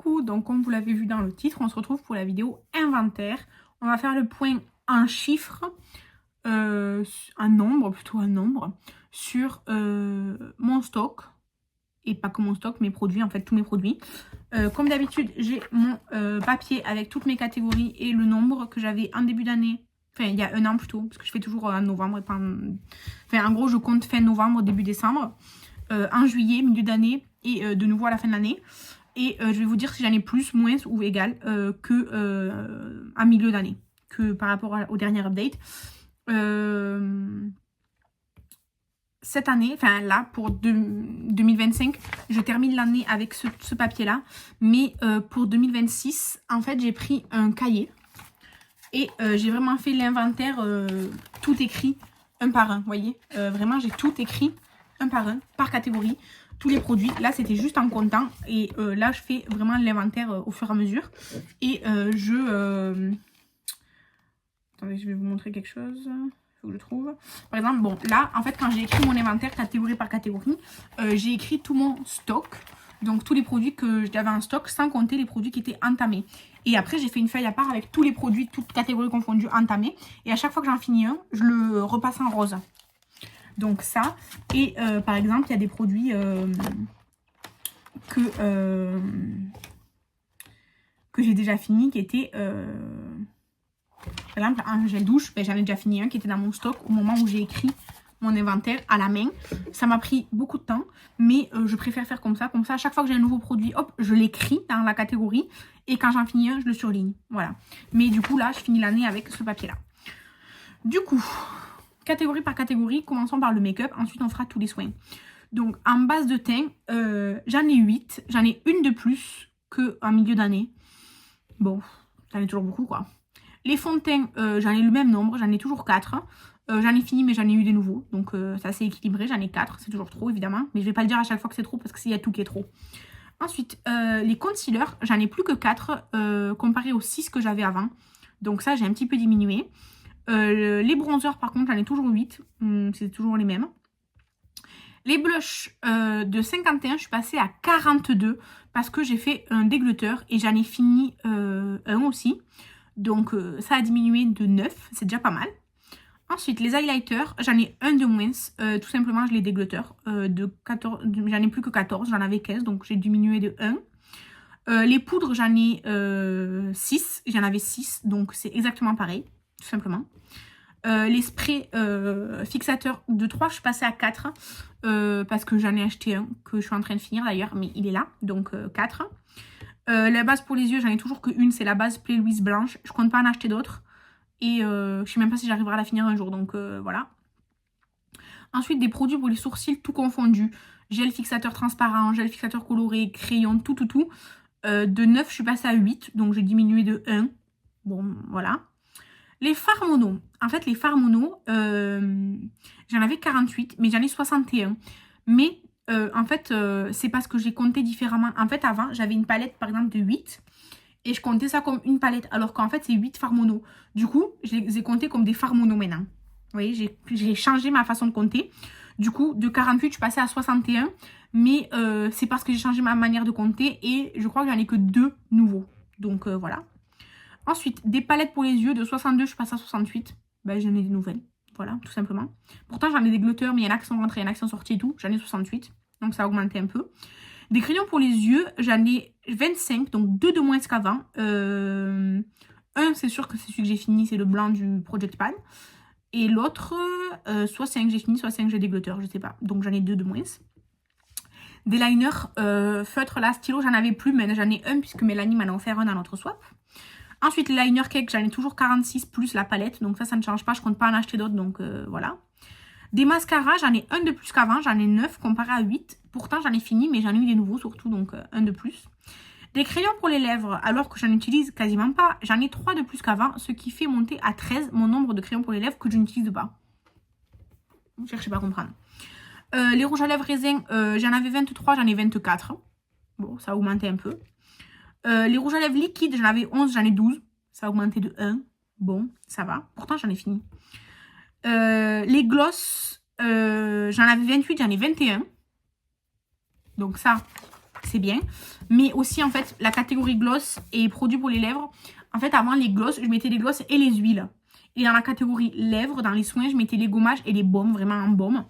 Coucou, donc comme vous l'avez vu dans le titre, on se retrouve pour la vidéo inventaire. On va faire le point en chiffres, un nombre, sur mon stock. Et pas que mon stock, mes produits, en fait tous mes produits. Comme d'habitude, j'ai mon papier avec toutes mes catégories et le nombre que j'avais en début d'année. Enfin, il y a un an plutôt, parce que je fais toujours en novembre. Enfin, en gros, je compte fin novembre, début décembre, en juillet, milieu d'année et de nouveau à la fin de l'année. Et je vais vous dire si j'en ai plus, moins ou égal à milieu d'année, que par rapport au dernier update. Cette année, enfin là, pour 2025, je termine l'année avec ce papier-là. Mais pour 2026, en fait, j'ai pris un cahier. Et j'ai vraiment fait l'inventaire, tout écrit, un par un, vous voyez. Vraiment, j'ai tout écrit, un, par catégorie. Tous les produits, là c'était juste en comptant et là je fais vraiment l'inventaire au fur et à mesure et attendez, je vais vous montrer quelque chose, il faut que je trouve. Par exemple, bon là en fait quand j'ai écrit mon inventaire catégorie par catégorie, j'ai écrit tout mon stock, donc tous les produits que j'avais en stock sans compter les produits qui étaient entamés. Et après j'ai fait une feuille à part avec tous les produits, toutes catégories confondues, entamés, et à chaque fois que j'en finis un, je le repasse en rose. Donc ça, et par exemple, il y a des produits que j'ai déjà fini, qui étaient, par exemple, un gel douche, ben, j'en ai déjà fini un qui était dans mon stock au moment où j'ai écrit mon inventaire à la main. Ça m'a pris beaucoup de temps, mais je préfère faire comme ça. Comme ça, à chaque fois que j'ai un nouveau produit, hop, je l'écris dans la catégorie, et quand j'en finis un, je le surligne. Voilà. Mais du coup, là, je finis l'année avec ce papier-là. Du coup... catégorie par catégorie, commençons par le make-up, ensuite on fera tous les soins. Donc en base de teint, j'en ai 8, j'en ai une de plus qu'en milieu d'année. Bon, j'en ai toujours beaucoup quoi. Les fonds de teint, j'en ai le même nombre, j'en ai toujours 4. J'en ai fini mais j'en ai eu des nouveaux, donc c'est assez équilibré, j'en ai 4, c'est toujours trop évidemment. Mais je vais pas le dire à chaque fois que c'est trop parce que s'il y a tout qui est trop. Ensuite, les concealers, j'en ai plus que 4 comparé aux 6 que j'avais avant. Donc ça, j'ai un petit peu diminué. Les bronzers par contre j'en ai toujours 8, c'est toujours les mêmes. Les blushs de 51 je suis passée à 42 parce que j'ai fait un dégluteur et j'en ai fini un aussi, donc ça a diminué de 9, c'est déjà pas mal. Ensuite les highlighters, j'en ai un de moins, tout simplement je les dégluteur, j'en ai plus que 14, j'en avais 15 donc j'ai diminué de 1. Les poudres j'en ai 6, j'en avais 6 donc c'est exactement pareil, tout simplement. Les sprays fixateurs de 3, je suis passée à 4 parce que j'en ai acheté un que je suis en train de finir d'ailleurs, mais il est là, donc 4. La base pour les yeux, j'en ai toujours qu'une, c'est la base Play Louise blanche. Je compte pas en acheter d'autres et je sais même pas si j'arriverai à la finir un jour, donc voilà. Ensuite, des produits pour les sourcils tout confondus. Gel fixateur transparent, gel fixateur coloré, crayon, tout. De 9, je suis passée à 8, donc j'ai diminué de 1. Bon, voilà. Les fards mono. En fait, les fards mono, j'en avais 48, mais j'en ai 61. Mais en fait, c'est parce que j'ai compté différemment. En fait, avant, j'avais une palette, par exemple, de 8. Et je comptais ça comme une palette. Alors qu'en fait, c'est 8 fards mono. Du coup, je les ai comptés comme des fards mono maintenant. Vous voyez, j'ai changé ma façon de compter. Du coup, de 48, je suis passée à 61. Mais c'est parce que j'ai changé ma manière de compter. Et je crois que j'en ai que 2 nouveaux. Donc, voilà. Ensuite, des palettes pour les yeux de 62, je passe à 68. Ben, j'en ai des nouvelles. Voilà, tout simplement. Pourtant, j'en ai des glutters, mais il y en a qui sont rentrés, il y en a qui sont sortis et tout. J'en ai 68. Donc, ça a augmenté un peu. Des crayons pour les yeux, j'en ai 25. Donc, 2 de moins qu'avant. Un, c'est sûr que c'est celui que j'ai fini. C'est le blanc du Project Pan. Et l'autre, soit c'est un que j'ai fini, soit c'est un que j'ai des glutters. Je sais pas. Donc, j'en ai 2 de moins. Des liners feutre là, stylo, j'en avais plus. Mais j'en ai un puisque Mélanie m'en a offert un dans notre swap. Ensuite, les liner cake, j'en ai toujours 46 plus la palette. Donc ça ne change pas. Je compte pas en acheter d'autres. Donc voilà. Des mascaras, j'en ai un de plus qu'avant. J'en ai 9 comparé à 8. Pourtant, j'en ai fini, mais j'en ai eu des nouveaux surtout. Donc un de plus. Des crayons pour les lèvres, alors que j'en utilise quasiment pas. J'en ai 3 de plus qu'avant. Ce qui fait monter à 13 mon nombre de crayons pour les lèvres que je n'utilise pas. Je cherchez pas à comprendre. Les rouges à lèvres raisin, j'en avais 23, j'en ai 24. Bon, ça a augmenté un peu. Les rouges à lèvres liquides, j'en avais 11, j'en ai 12. Ça a augmenté de 1. Bon, ça va. Pourtant, j'en ai fini. Les gloss, j'en avais 28, j'en ai 21. Donc ça, c'est bien. Mais aussi, en fait, la catégorie gloss et produits pour les lèvres. En fait, avant, les gloss, je mettais les gloss et les huiles. Et dans la catégorie lèvres, dans les soins, je mettais les gommages et les baumes, vraiment en baume.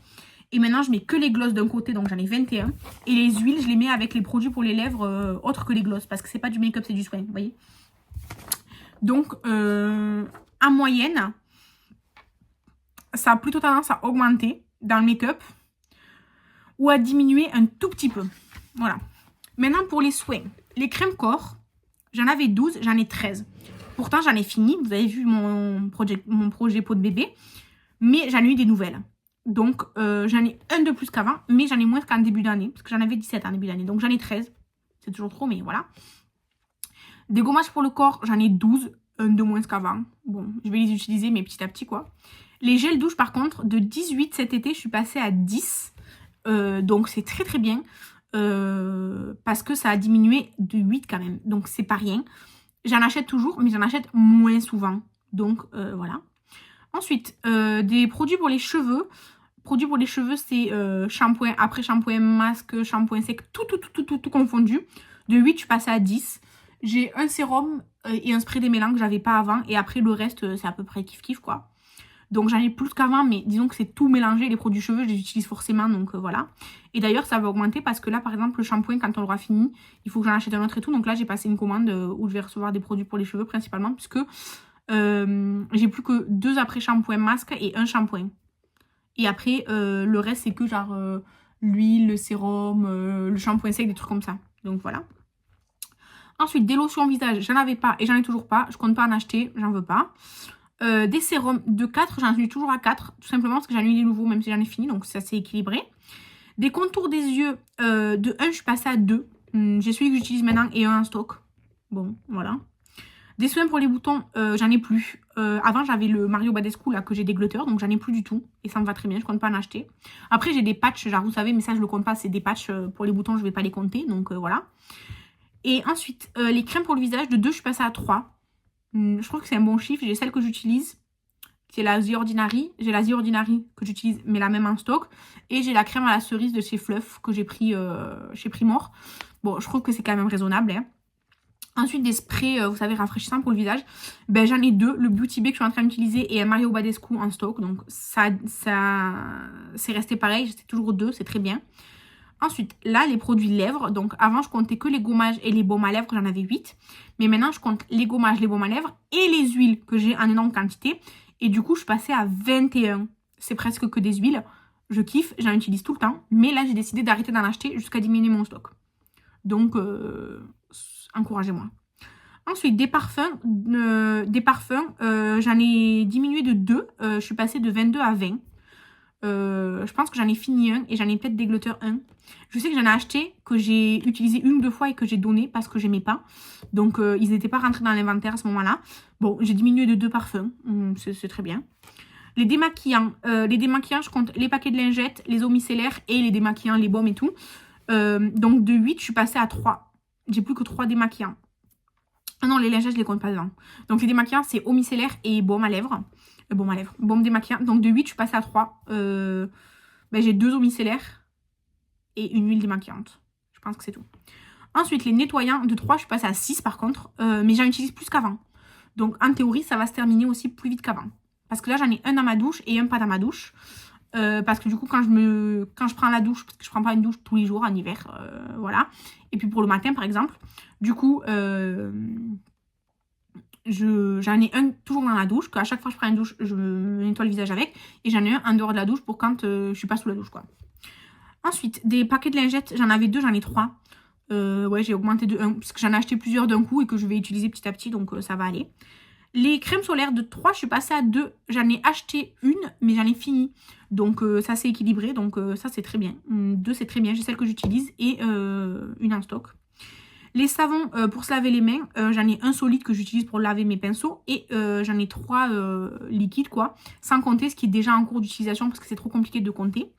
Et maintenant, je mets que les gloss d'un côté, donc j'en ai 21. Et les huiles, je les mets avec les produits pour les lèvres autres que les gloss. Parce que c'est pas du make-up, c'est du soin, vous voyez. Donc, en moyenne, ça a plutôt tendance à augmenter dans le make-up ou à diminuer un tout petit peu. Voilà. Maintenant, pour les soins. Les crèmes corps, j'en avais 12, j'en ai 13. Pourtant, j'en ai fini. Vous avez vu mon projet peau de bébé. Mais j'en ai eu des nouvelles. Donc, j'en ai un de plus qu'avant. Mais j'en ai moins qu'en début d'année. Parce que j'en avais 17 en début d'année. Donc, j'en ai 13. C'est toujours trop, mais voilà. Des gommages pour le corps, j'en ai 12. Un de moins qu'avant. Bon, je vais les utiliser, mais petit à petit, quoi. Les gels douche, par contre, de 18 cet été, je suis passée à 10. Donc, c'est très, très bien. Parce que ça a diminué de 8 quand même. Donc, c'est pas rien. J'en achète toujours, mais j'en achète moins souvent. Donc, voilà. Ensuite, des produits pour les cheveux. Produits pour les cheveux, c'est shampoing, après shampoing, masque, shampoing sec, tout confondu. De 8, je suis passée à 10. J'ai un sérum et un spray démêlant que j'avais pas avant. Et après, le reste, c'est à peu près kiff-kiff, quoi. Donc, j'en ai plus qu'avant, mais disons que c'est tout mélangé. Les produits cheveux, je les utilise forcément, donc voilà. Et d'ailleurs, ça va augmenter parce que là, par exemple, le shampoing, quand on l'aura fini, il faut que j'en achète un autre et tout. Donc là, j'ai passé une commande où je vais recevoir des produits pour les cheveux, principalement, puisque j'ai plus que 2 après shampoing masque et un shampoing. Et après, le reste, c'est que genre l'huile, le sérum, le shampoing sec, des trucs comme ça. Donc voilà. Ensuite, des lotions visage, j'en avais pas et j'en ai toujours pas. Je compte pas en acheter, j'en veux pas. Des sérums de 4, j'en suis toujours à 4. Tout simplement parce que j'en ai eu des nouveaux, même si j'en ai fini. Donc c'est assez équilibré. Des contours des yeux, de 1, je suis passée à 2. J'ai celui que j'utilise maintenant et un en stock. Bon, voilà. Des soins pour les boutons, j'en ai plus. Avant, j'avais le Mario Badescu là que j'ai des glutters, donc j'en ai plus du tout. Et ça me va très bien, je compte pas en acheter. Après, j'ai des patchs, genre vous savez, mais ça je le compte pas, c'est des patchs pour les boutons, je vais pas les compter, donc voilà. Et ensuite, les crèmes pour le visage, de 2, je suis passée à 3. Je trouve que c'est un bon chiffre. J'ai celle que j'utilise, qui est la The Ordinary. J'ai la The Ordinary que j'utilise, mais la même en stock. Et j'ai la crème à la cerise de chez Fluff que j'ai pris chez Primor. Bon, je trouve que c'est quand même raisonnable, hein. Ensuite, des sprays, vous savez, rafraîchissants pour le visage. Ben, j'en ai 2. Le Beauty Bay que je suis en train d'utiliser et un Mario Badescu en stock. Donc, ça c'est resté pareil. J'étais toujours 2. C'est très bien. Ensuite, là, les produits lèvres. Donc, avant, je comptais que les gommages et les baumes à lèvres. J'en avais 8. Mais maintenant, je compte les gommages, les baumes à lèvres et les huiles que j'ai en énorme quantité. Et du coup, je suis passée à 21. C'est presque que des huiles. Je kiffe. J'en utilise tout le temps. Mais là, j'ai décidé d'arrêter d'en acheter jusqu'à diminuer mon stock. Donc, encouragez-moi. Ensuite, des parfums. J'en ai diminué de 2. Je suis passée de 22 à 20. Je pense que j'en ai fini un et j'en ai peut-être des glutters 1. Je sais que j'en ai acheté, que j'ai utilisé 1 ou 2 fois et que j'ai donné parce que j'aimais pas. Donc, ils n'étaient pas rentrés dans l'inventaire à ce moment-là. Bon, j'ai diminué de 2 parfums. C'est très bien. Les démaquillants, je compte les paquets de lingettes, les eaux micellaires et les démaquillants, les baumes et tout. Donc, de 8, je suis passée à 3. J'ai plus que 3 démaquillants. Ah non, les lingettes, je les compte pas dedans. Donc, les démaquillants, c'est eau micellaire et baume à lèvres. Baume démaquillant. Donc, de 8, je suis passée à 3. J'ai 2 eaux micellaires et une huile démaquillante. Je pense que c'est tout. Ensuite, les nettoyants, de 3, je suis passée à 6 par contre. Mais j'en utilise plus qu'avant. Donc, en théorie, ça va se terminer aussi plus vite qu'avant. Parce que là, j'en ai un dans ma douche et un pas dans ma douche. Parce que du coup, quand je prends la douche, parce que je prends pas une douche tous les jours en hiver, voilà. Et puis pour le matin, par exemple, du coup, j'en ai un toujours dans la douche, qu'à chaque fois que je prends une douche, je me nettoie le visage avec. Et j'en ai un en dehors de la douche pour quand je suis pas sous la douche, quoi. Ensuite, des paquets de lingettes, j'en avais 2, j'en ai 3. Ouais, j'ai augmenté de 1, parce que j'en ai acheté plusieurs d'un coup et que je vais utiliser petit à petit, donc ça va aller. Les crèmes solaires de 3, je suis passée à 2. J'en ai acheté une, mais j'en ai fini. Donc ça c'est équilibré, donc ça c'est très bien. 2 c'est très bien, j'ai celle que j'utilise et une en stock. Les savons pour se laver les mains, j'en ai un solide que j'utilise pour laver mes pinceaux. Et j'en ai 3 liquides quoi, sans compter ce qui est déjà en cours d'utilisation parce que c'est trop compliqué de compter.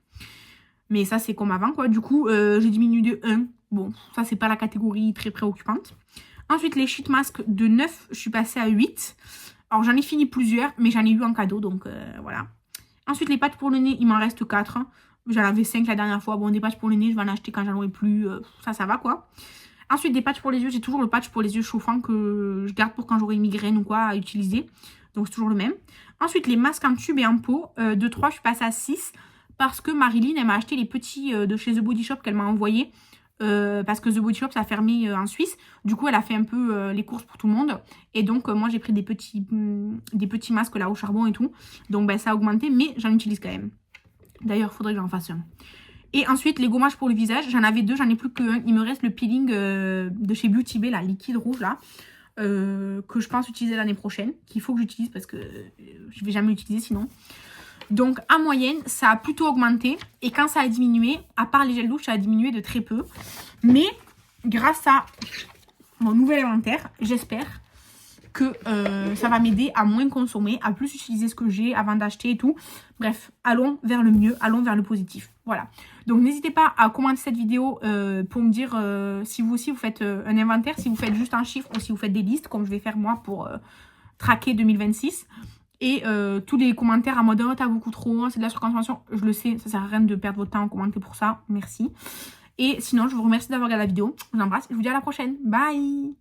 Mais ça c'est comme avant quoi, du coup j'ai diminué de 1. Bon, ça c'est pas la catégorie très préoccupante. Ensuite, les sheet masks de 9, je suis passée à 8. Alors, j'en ai fini plusieurs, mais j'en ai eu en cadeau, donc voilà. Ensuite, les pâtes pour le nez, il m'en reste 4. J'en avais 5 la dernière fois. Bon, des patchs pour le nez, je vais en acheter quand j'en aurai plus. Ça va quoi. Ensuite, des patchs pour les yeux. J'ai toujours le patch pour les yeux chauffants que je garde pour quand j'aurai une migraine ou quoi à utiliser. Donc, c'est toujours le même. Ensuite, les masques en tube et en pot. De 3, je suis passée à 6. Parce que Marilyn, elle m'a acheté les petits de chez The Body Shop qu'elle m'a envoyé. Parce que The Body Shop, ça a fermé en Suisse. Du coup, elle a fait un peu les courses pour tout le monde. Et donc, moi, j'ai pris des petits masques là au charbon et tout. Donc, ben, ça a augmenté, mais j'en utilise quand même. D'ailleurs, il faudrait que j'en fasse un. Et ensuite, les gommages pour le visage. J'en avais 2, j'en ai plus qu'un. Il me reste le peeling de chez Beauty Bay, là, liquide rouge, là. Que je pense utiliser l'année prochaine. Qu'il faut que j'utilise parce que je vais jamais l'utiliser sinon. Donc, en moyenne, ça a plutôt augmenté. Et quand ça a diminué, à part les gels douche, ça a diminué de très peu. Mais, grâce à mon nouvel inventaire, j'espère que ça va m'aider à moins consommer, à plus utiliser ce que j'ai avant d'acheter et tout. Bref, allons vers le mieux, allons vers le positif. Voilà. Donc, n'hésitez pas à commenter cette vidéo pour me dire si vous aussi vous faites un inventaire, si vous faites juste un chiffre ou si vous faites des listes, comme je vais faire moi pour traquer 2026. Et tous les commentaires en mode oh, t'as beaucoup trop, c'est de la surconsommation. Je le sais, ça sert à rien de perdre votre temps à commenter pour ça. Merci. Et sinon, je vous remercie d'avoir regardé la vidéo. Je vous embrasse et je vous dis à la prochaine. Bye!